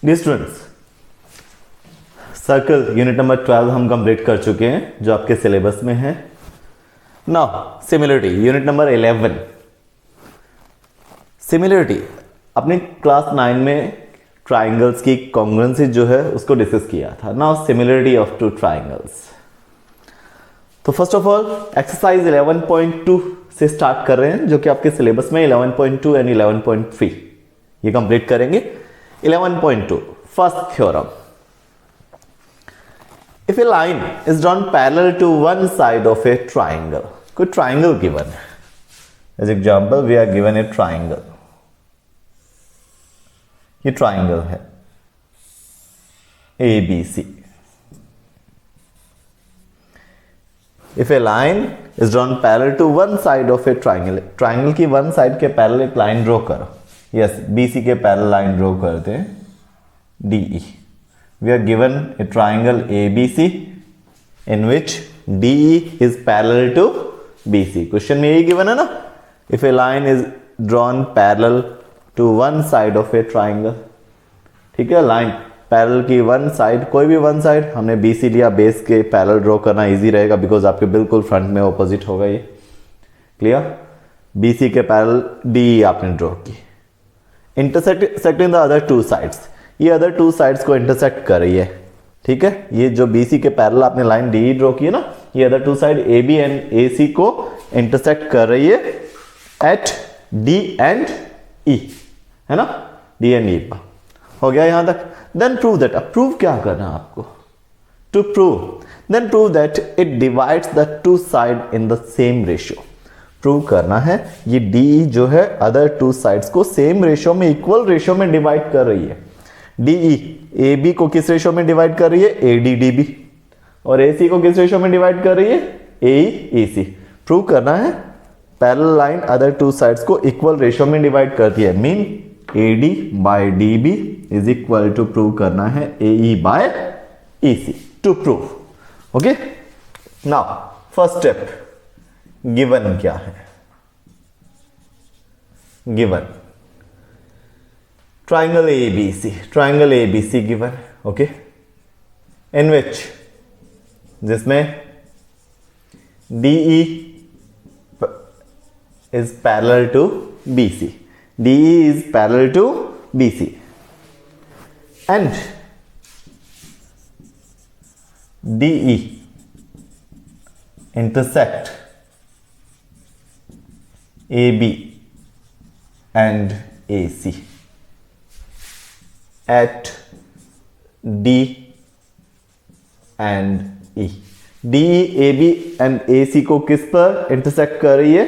Dear students, circle unit number 12 हम complete कर चुके हैं जो आपके सिलेबस में है। Now similarity unit number 11। Similarity अपने क्लास 9 में ट्राइंगल्स की कॉन्ग्रुएंसी जो है उसको डिस्कस किया था। Now similarity of two triangles. तो फर्स्ट ऑफ ऑल एक्सरसाइज 11.2 से स्टार्ट कर रहे हैं जो कि आपके सिलेबस में 11.2 एंड 11.3 ये कंप्लीट करेंगे। 11.2 first theorem. If a line is drawn parallel to one side of a triangle, कोई ट्राइंगल गिवन है। As example, we are given a triangle. ये ट्राइंगल है ABC. If a line is drawn parallel to one side of a triangle, triangle की one side के parallel एक line draw करो। Yes, BC के parallel line draw करते हैं DE. We are given a triangle ABC in which DE is parallel to BC. Question में यही given है ना। If a line is drawn parallel to one side of a triangle, ठीक है, line parallel की one side, कोई भी one side, हमने BC लिया, बेस के पैरेलल ड्रॉ करना इजी रहेगा बिकॉज आपके बिल्कुल फ्रंट में ऑपोजिट होगा ये। क्लियर? BC के पैरेलल DE आपने ड्रॉ की, intersecting the other two sides, ये अदर टू साइड्स को इंटरसेक्ट कर रही है। ठीक है, ये जो BC के पैरेलल आपने लाइन DE ड्रॉ की है ना, ये other two side AB and AC को इंटरसेक्ट कर रही है एट D एंड E, है ना, D एंड E पर। हो गया यहां तक। देन प्रूव दैट, अब प्रूव क्या करना है आपको, to prove, then prove that it divides the two side in the same ratio. Prove करना है ये DE जो है अदर टू साइड्स को सेम रेशियो में, इक्वल रेशियो में डिवाइड कर रही है। DE AB को किस रेशियो में डिवाइड कर रही है, AD/DB, और AC को किस रेशियो में डिवाइड कर रही है, AE/AC। प्रूव करना है parallel line other two sides को इक्वल रेशियो में डिवाइड करती है, mean AD/DB is equal to, prove करना है AE/AC to prove. Okay, now first step, given क्या है, given triangle ABC, triangle ABC given, okay, in which, जिसमें DE is parallel to BC, DE is parallel to BC, and DE intersect AB and AC at D and E. DE, AB and AC को किस पर intersect कर रही है,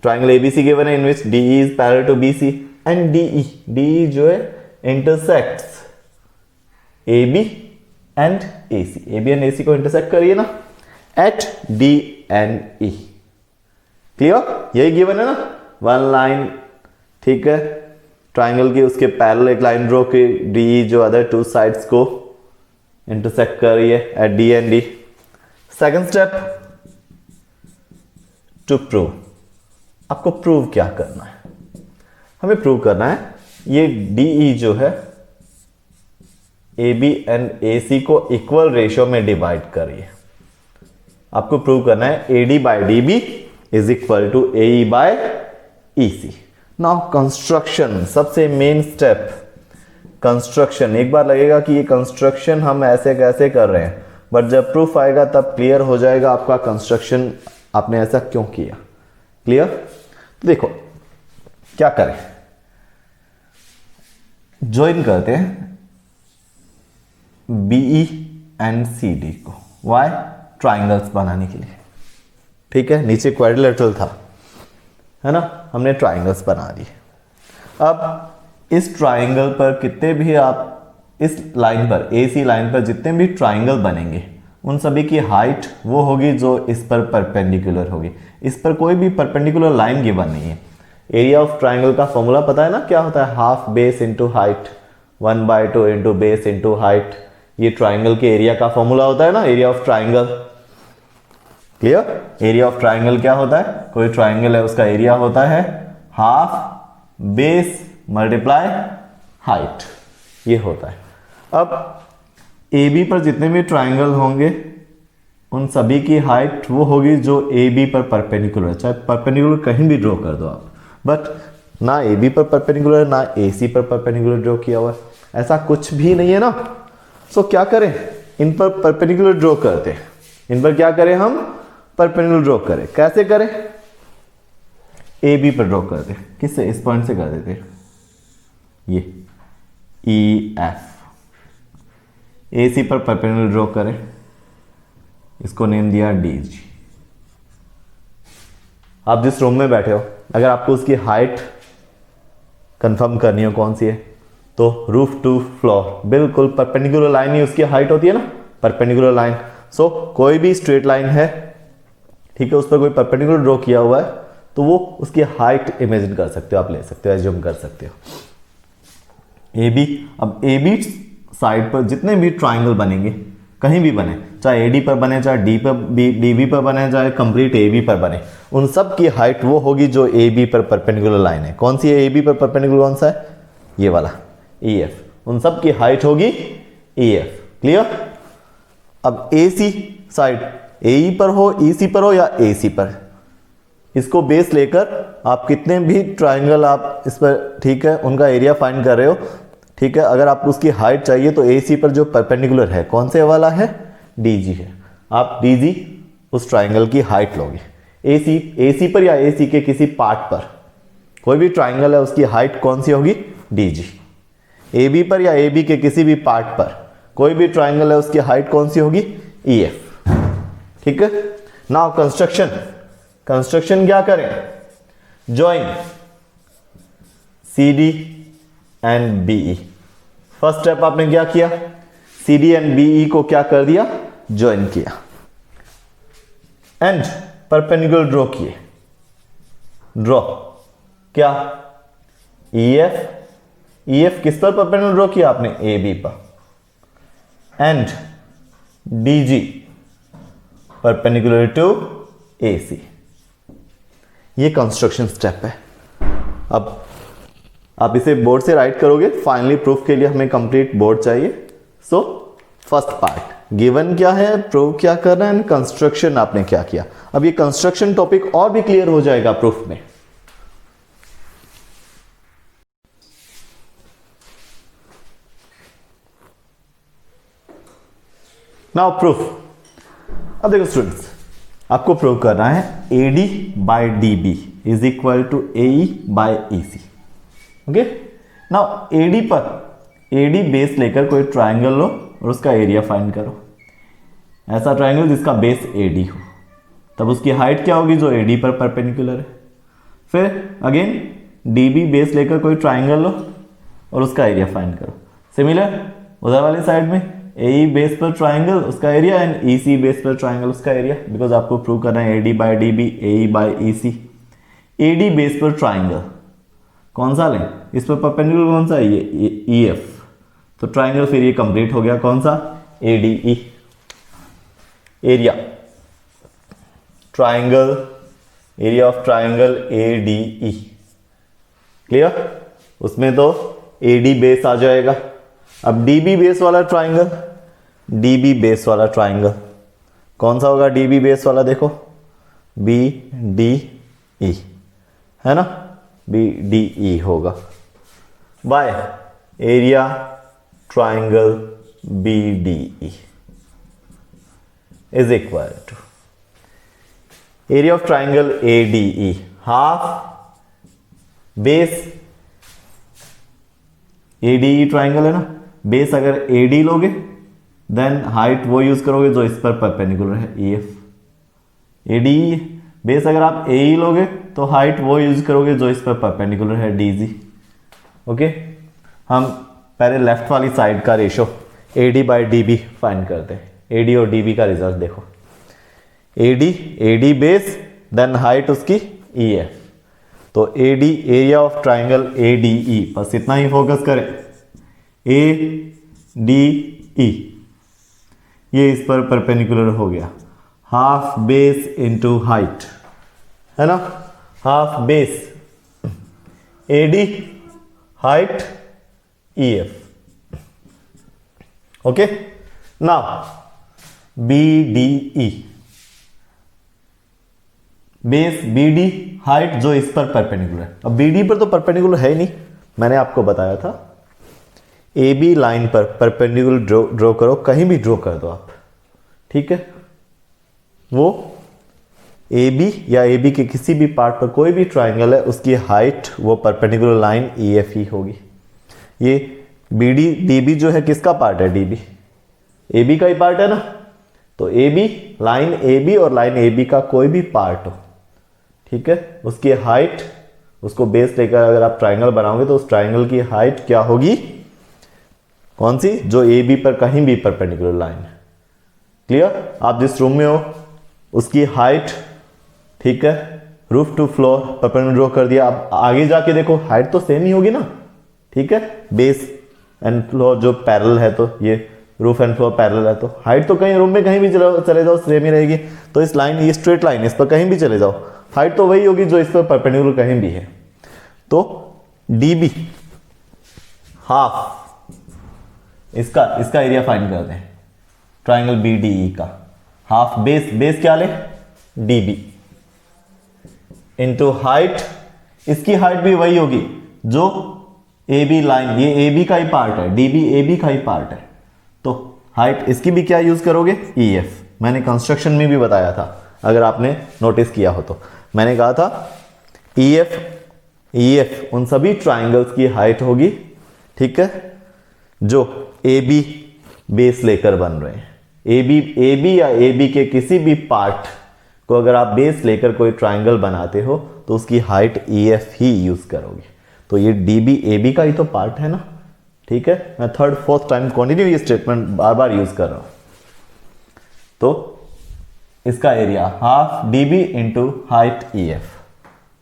triangle ABC given है in which DE is parallel to BC and DE जो है intersects AB and AC, AB and AC को इंटरसेक्ट कर रही है ना at D and E। Clear? यही गिवन है ना, वन लाइन, ठीक है, ट्राइंगल की उसके पैरेलल एक लाइन ड्रॉ की, DE जो अदर टू साइड्स को इंटरसेक्ट कर रही है at D and D। Second step, to prove. आपको प्रूव क्या करना है, हमें प्रूव करना है ये DE जो है AB एंड AC को इक्वल रेशियो में डिवाइड कर रही है। आपको प्रूव करना है AD/DB is equal to AE/EC। Now construction, सबसे मेन स्टेप कंस्ट्रक्शन। एक बार लगेगा कि ये कंस्ट्रक्शन हम ऐसे कैसे कर रहे हैं, बट जब प्रूफ आएगा तब क्लियर हो जाएगा आपका कंस्ट्रक्शन आपने ऐसा क्यों किया। क्लियर? तो देखो क्या करें, ज्वाइन करते हैं BE एंड CD को, वाई, ट्राइंगल्स बनाने के लिए। ठीक है, नीचे क्वाड्रिलेटरल था, है ना, हमने ट्राइंगल्स बना दिए। अब इस ट्राइंगल पर कितने भी आप इस लाइन पर, AC लाइन पर जितने भी ट्राइंगल बनेंगे उन सभी की हाइट वो होगी जो इस पर परपेंडिकुलर होगी। इस पर कोई भी परपेंडिकुलर लाइन गिवन नहीं है। एरिया ऑफ ट्राइंगल का फॉर्मूला पता है ना, क्या होता है, half base into height, 1/2 into base into height. ये ट्राइंगल के एरिया का फॉर्मूला होता है ना, area of triangle. Clear? Area of triangle क्या होता है, कोई ट्राइंगल है उसका एरिया होता है हाफ बेस मल्टीप्लाई हाइट, ये होता है। अब ए बी पर जितने भी ट्राइंगल होंगे उन सभी की हाइट वो होगी जो ए बी पर परपेंडिकुलर है। चाहे परपेंडिकुलर कहीं भी ड्रॉ कर दो आप, बट ना ए बी पर परपेंडिकुलर ना ए सी पर परपेंडिकुलर ड्रॉ किया हुआ है, ऐसा कुछ भी नहीं है ना। सो क्या करें, इन पर परपेंडिकुलर ड्रॉ करते हैं। इन पर क्या करें, हम परपेंडिकुलर ड्रॉ करें। कैसे करें, ए बी पर ड्रॉ कर दे। किससे, इस पॉइंट से कर देते, ये ई एफ। ए सी पर परपेंडिकुलर ड्रॉ करें, इसको नेम दिया डी जी। आप जिस रूम में बैठे हो, अगर आपको उसकी हाइट कंफर्म करनी हो कौन सी है, तो रूफ टू फ्लोर बिल्कुल परपेंडिकुलर लाइन ही उसकी हाइट होती है ना, परपेंडिकुलर लाइन। सो कोई भी स्ट्रेट लाइन है, ठीक है, उस पर कोई परपेंडिकुलर ड्रॉ किया हुआ है तो वो उसकी हाइट इमेजिन कर सकते हो, आप ले सकते हो, एज्यूम कर सकते हो। ए बी, अब ए बी साइड पर जितने भी ट्राइंगल बनेंगे, कहीं भी बने, चाहे ए डी पर बने, चाहे डी पर डी बी पर बने, चाहे कंप्लीट ए बी पर बने, उन सब की हाइट वो होगी जो ए बी पर परपेंडिकुलर लाइन है। कौन सी है ए बी पर परपेंडिकुलर, कौन सा है, ये वाला ई एफ। उन सब की हाइट होगी ई एफ। क्लियर। अब ए सी साइड ए ई पर हो, ई सी पर हो या ए सी पर, इसको बेस लेकर आप कितने भी ट्राइंगल आप इस पर, ठीक है, उनका एरिया फाइंड कर रहे हो, ठीक है। अगर आपको उसकी हाइट चाहिए तो ए सी पर जो परपेंडिकुलर है कौन से वाला है, डी जी है। आप डी जी उस ट्राइंगल की हाइट लोगे। ए सी पर या ए सी के किसी पार्ट पर कोई भी ट्राइंगल है उसकी हाइट कौन सी होगी, डी जी। ए बी पर या ए बी के किसी भी पार्ट पर कोई भी ट्राइंगल है उसकी हाइट कौन सी होगी, ई एफ। ठीक है। नाउ कंस्ट्रक्शन क्या करें, join C D and B E. First step आपने क्या किया, C D and B E को क्या कर दिया, ज्वाइन किया एंड परपेंडिकुलर ड्रॉ किए। ड्रॉ क्या, ई एफ किस पर परपेंडिकुलर ड्रॉ किया आपने, ए बी पर, and D G perpendicular to A C. ये कंस्ट्रक्शन स्टेप है। अब आप इसे बोर्ड से राइट करोगे, फाइनली प्रूफ के लिए हमें कंप्लीट बोर्ड चाहिए। सो फर्स्ट पार्ट गिवन क्या है, प्रूफ क्या करना है, कंस्ट्रक्शन आपने क्या किया। अब ये कंस्ट्रक्शन टॉपिक और भी क्लियर हो जाएगा प्रूफ में। Now proof. अब देखो स्टूडेंट्स, आपको प्रूव करना है A D by D B is equal to A E by E C. Okay. Now AD पर एडी बेस लेकर कोई ट्राइंगल लो और उसका एरिया फाइंड करो। ऐसा ट्राइंगल जिसका बेस एडी हो, तब उसकी हाइट क्या होगी, जो एडी पर परपेंडिकुलर है। फिर अगेन डीबी बेस लेकर कोई ट्राइंगल लो और उसका एरिया फाइंड करो। सिमिलर उधर वाली साइड में ए बेस पर ट्राइंगल उसका area and E C base पर ट्राइंगल उसका एरिया, बिकॉज आपको प्रूव करना है AD by D B A by E C. AD base पर ट्राइंगल कौन सा लें, इस पर परपेंडिकुलर कौन सा है, ये ई एफ। तो ट्राइंगल फिर ये कंप्लीट हो गया, कौन सा, ए D E. Area triangle, area of triangle A D E. Clear. उसमें तो ए डी बेस आ जाएगा। अब डी बी बेस वाला ट्राइंगल, डी बी बेस वाला ट्राइंगल कौन सा होगा, डी बी बेस वाला देखो, बी डी ई है ना, बी डी ई होगा by area triangle B D E is equal to area of triangle A D E half base A D E triangle है ना, बेस अगर ए डी लोगे then height वो use करोगे जो इस पर परपेंडिकुलर है, E F. A D base अगर आप ए ई लोगे तो हाइट वो यूज करोगे जो इस पर परपेंडिकुलर है, डी जी। ओके। हम पहले लेफ्ट वाली साइड का ratio A D by D B find करते हैं। ए डी और डी बी का रिजल्ट देखो, A D base then height उसकी ई एफ। तो A D area of triangle A D E, बस इतना ही फोकस करें, ए डी ई ये इस पर परपेंडिकुलर हो गया, हाफ बेस इंटू हाइट है ना, half base A D height E F. Okay, now B D E, base B D, height जो इस पर परपेंडिकुलर है। अब बी डी पर तो परपेंडिकुलर है ही नहीं, मैंने आपको बताया था ए बी लाइन पर परपेंडिकुलर ड्रॉ करो, कहीं भी ड्रॉ कर दो आप, ठीक है। वो ए बी या ए बी के किसी भी पार्ट पर कोई भी ट्राइंगल है, उसकी हाइट वो परपेंडिकुलर लाइन ई एफ ही होगी। ये बी डी डी बी जो है किसका पार्ट है, डी बी ए बी का ही पार्ट है ना। तो A B, line A B और लाइन ए बी का कोई भी पार्ट हो, ठीक है, उसकी हाइट, उसको बेस लेकर अगर आप ट्राइंगल बनाओगे तो उस ट्राइंगल की हाइट क्या होगी, कौन सी, जो ए बी पर कहीं भी परपेंडिकुलर लाइन है। क्लियर? आप जिस रूम में हो उसकी हाइट, ठीक है, roof to floor perpendicular draw कर दिया। अब आगे जाके देखो हाइट तो सेम ही होगी ना, ठीक है। बेस एंड फ्लोर जो पैरेलल है, तो ये रूफ एंड फ्लोर पैरेलल है, तो हाइट तो कहीं रूम में कहीं भी चले जाओ सेम ही रहेगी। तो इस लाइन, ये स्ट्रेट लाइन, इस पर कहीं भी चले जाओ, हाइट तो वही होगी जो इस पर परपेंडिकुलर कहीं भी है। तो डी बी हाफ, इसका एरिया फाइंड करते हैं, ट्राइंगल बी डी ई का हाफ, बेस क्या ले, डी बी इंटू हाइट, इसकी हाइट भी वही होगी जो ए बी लाइन, ये ए बी का ही पार्ट है, डी बी ए बी का ही पार्ट है, तो हाइट इसकी भी क्या यूज करोगे, ई एफ। मैंने कंस्ट्रक्शन में भी बताया था, अगर आपने नोटिस किया हो तो मैंने कहा था ई एफ उन सभी ट्राइंगल्स की हाइट होगी, ठीक है, जो ए बी बेस लेकर बन रहे हैं। ए बी या ए बी के किसी भी पार्ट को अगर आप बेस लेकर कोई ट्राइंगल बनाते हो तो उसकी हाइट ई एफ ही यूज करोगे। तो ये डी बी ए बी का ही तो पार्ट है ना, ठीक है। मैं थर्ड फोर्थ टाइम कंटिन्यू ये स्टेटमेंट बार बार यूज कर रहा हूं। तो इसका area half D B into height E F,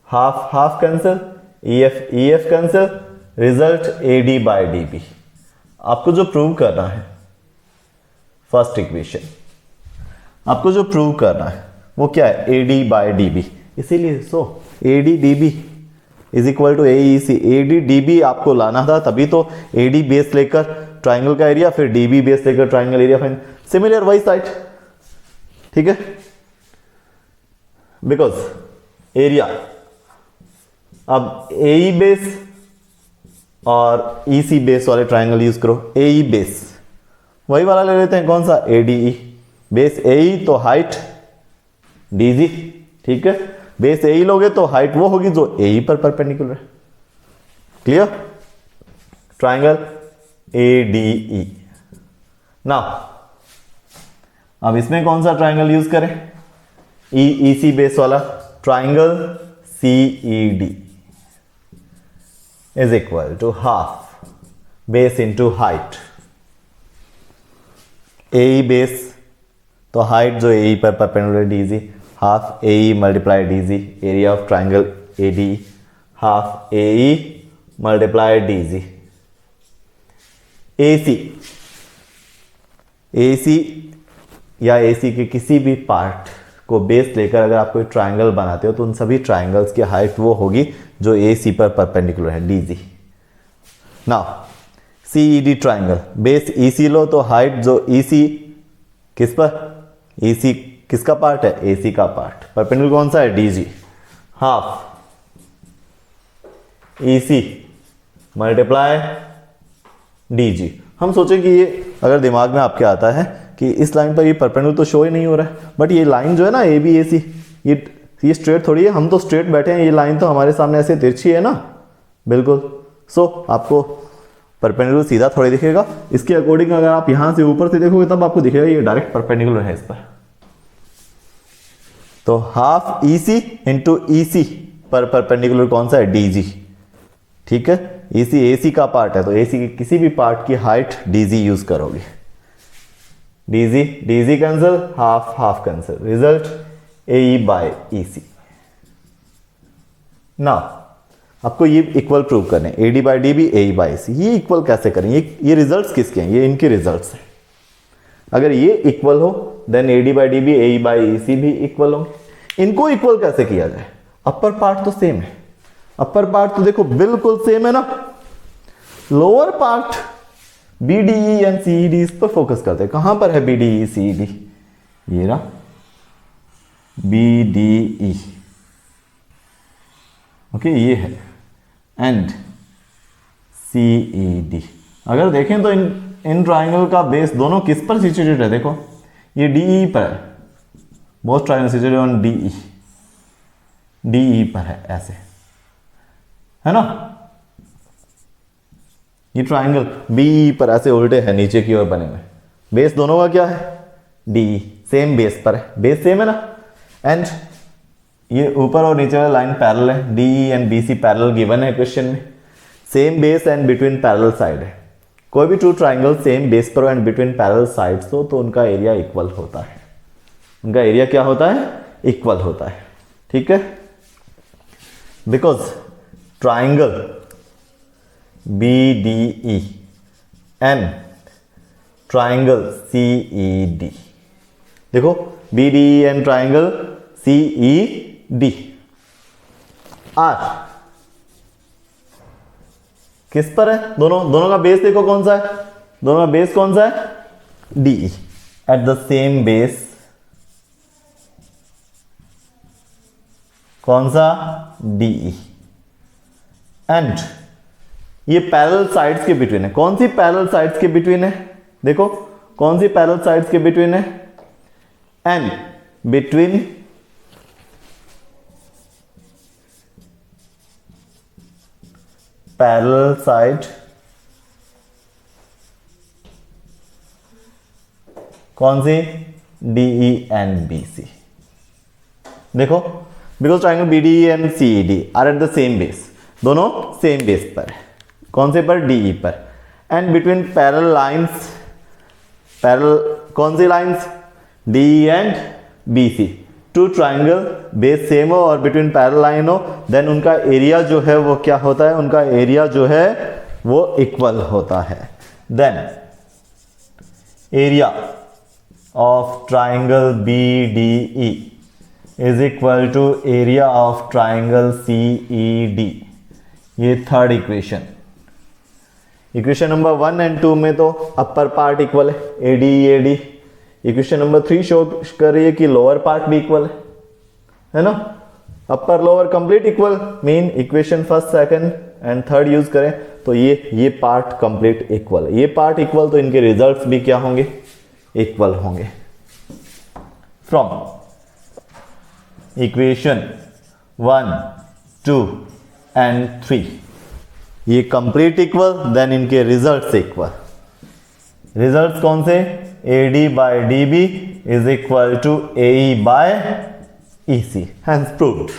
half cancel, E F cancel, result A D by D B. आपको जो प्रूव करना है, फर्स्ट इक्वेशन आपको जो प्रूव करना है वो क्या है, A D by D B. इसीलिए A D D B is equal to A E C. A D D B आपको लाना था, तभी तो ए डी बेस लेकर ट्राइंगल का एरिया, फिर डी बी बेस लेकर triangle area find. Similar why side, ठीक है, बिकॉज एरिया, अब ए ई बेस और ई सी बेस वाले ट्राइंगल यूज करो। ए ई बेस वही वाला ले लेते हैं, कौन सा, ए डी ई। बेस ए ई तो हाइट डी जी, ठीक है। बेस ए ई लोगे तो हाइट वो होगी जो ए ई पर परपेंडिकुलर है। Clear? Triangle A D E. Now अब इसमें कौन सा ट्राइंगल यूज करें, ई सी बेस वाला triangle C E D is equal to half base into height. A E base तो हाइट जो ए ई पर perpendicular D G, half A E multiply D G, area of triangle A D, half A E multiply D G. A C या A सी के किसी भी part को base लेकर अगर आप कोई ट्राइंगल बनाते हो तो उन सभी ट्राइंगल्स की हाइट वो होगी जो ए सी पर परपेंडिकुलर है, D G. Now C E D triangle, base E C लो तो हाइट जो ई सी किस पर, ई सी किसका पार्ट है, ए सी का पार्ट, परपेंडिकुलर कौन सा है, डी जी। हाफ ई सी मल्टीप्लाई डी जी। हम सोचें कि ये अगर दिमाग में आपके आता है कि इस लाइन पर ये परपेंडिकुलर तो शो ही नहीं हो रहा है, बट ये लाइन जो है ना ए बी ए सी, ये स्ट्रेट थोड़ी है, हम तो स्ट्रेट बैठे हैं, ये लाइन तो हमारे सामने ऐसे तिरछी है ना, बिल्कुल। सो आपको परपेंडिकुलर सीधा थोड़ी दिखेगा, इसके अकॉर्डिंग अगर आप यहां से ऊपर से देखोगे तब आपको दिखेगा ये डायरेक्ट परपेंडिकुलर है इस पर। तो हाफ ई सी इंटू ई सी पर परपेंडिकुलर कौन सा है, डी जी, ठीक है। ई सी ए सी का पार्ट है तो ए सी के किसी भी पार्ट की हाइट डी जी यूज करोगे। D G cancel, half cancel, result A E by E C. Now आपको ये इक्वल प्रूव करने, A D by D B, A E by C. ये इक्वल कैसे करें, ये रिजल्ट्स किसके हैं, ये इनके रिजल्ट्स हैं। अगर ये इक्वल हो then A D by D B, A E by E C भी इक्वल होंगे। इनको इक्वल कैसे किया जाए, अपर पार्ट तो सेम है, अपर पार्ट तो देखो बिल्कुल सेम है ना, lower part B D E and C E D, इस पर फोकस करते हैं। कहां पर है B D E C E D? ये रहा बी डी ई, ओके, ये है एंड सी ई डी। अगर देखें तो इन ट्राइंगल का बेस दोनों किस पर सिचुएटेड है? देखो ये डी ई पर है, both triangle situated on D E पर है, ऐसे है ना। ये ट्राइंगल बी पर ऐसे उल्टे है, नीचे की ओर बने हुए। बेस दोनों का क्या है? डी, सेम बेस पर है, बेस सेम है ना। एंड ये ऊपर और नीचे वाला लाइन पैरेलल है, D and B C parallel given है क्वेश्चन में। Same base and between parallel side है। कोई भी टू ट्राइंगल सेम बेस पर एंड बिटवीन पैरेलल साइड्स हो तो उनका एरिया इक्वल होता है। उनका एरिया क्या होता है? इक्वल होता है, ठीक है। Because triangle B D E and triangle C E D, देखो B D E and triangle C E D are किस पर है? दोनों का बेस देखो कौन सा है? दोनों का बेस कौन सा है? D. At the same base, कौन सा? डी। एंड ये पैरेलल साइड्स के बिटवीन है। कौन सी पैरेलल साइड्स के बिटवीन है? देखो कौन सी पैरेलल साइड्स के बिटवीन है? एंड बिटवीन पैरेलल साइड कौन सी? D E and B C. देखो because triangle B D E and C E D are at the same base, दोनों सेम बेस पर है। कौन से पर? डी ई पर। And between parallel lines, parallel कौन सी lines? D E and B C. Two triangle base same हो और बिटवीन पैरेलल लाइन हो, देन उनका एरिया जो है वो क्या होता है? उनका एरिया जो है वो इक्वल होता है। Then area of triangle B D E is equal to area of triangle C E D. ये third equation. Equation number 1 and 2 में तो अपर पार्ट इक्वल है, A D A D. Equation number 3 show कर रही है कि lower part भी equal है ना। Upper lower complete equal, mean equation first second and third use करें तो ये पार्ट कंप्लीट इक्वल है। ये पार्ट इक्वल तो इनके रिजल्ट्स भी क्या होंगे? इक्वल होंगे। फ्रॉम इक्वेशन 1, 2 एंड 3 ये कंप्लीट इक्वल, देन इनके रिजल्ट्स इक्वल। रिजल्ट्स कौन से? A D by D B is equal to A E by E C. Hence proved.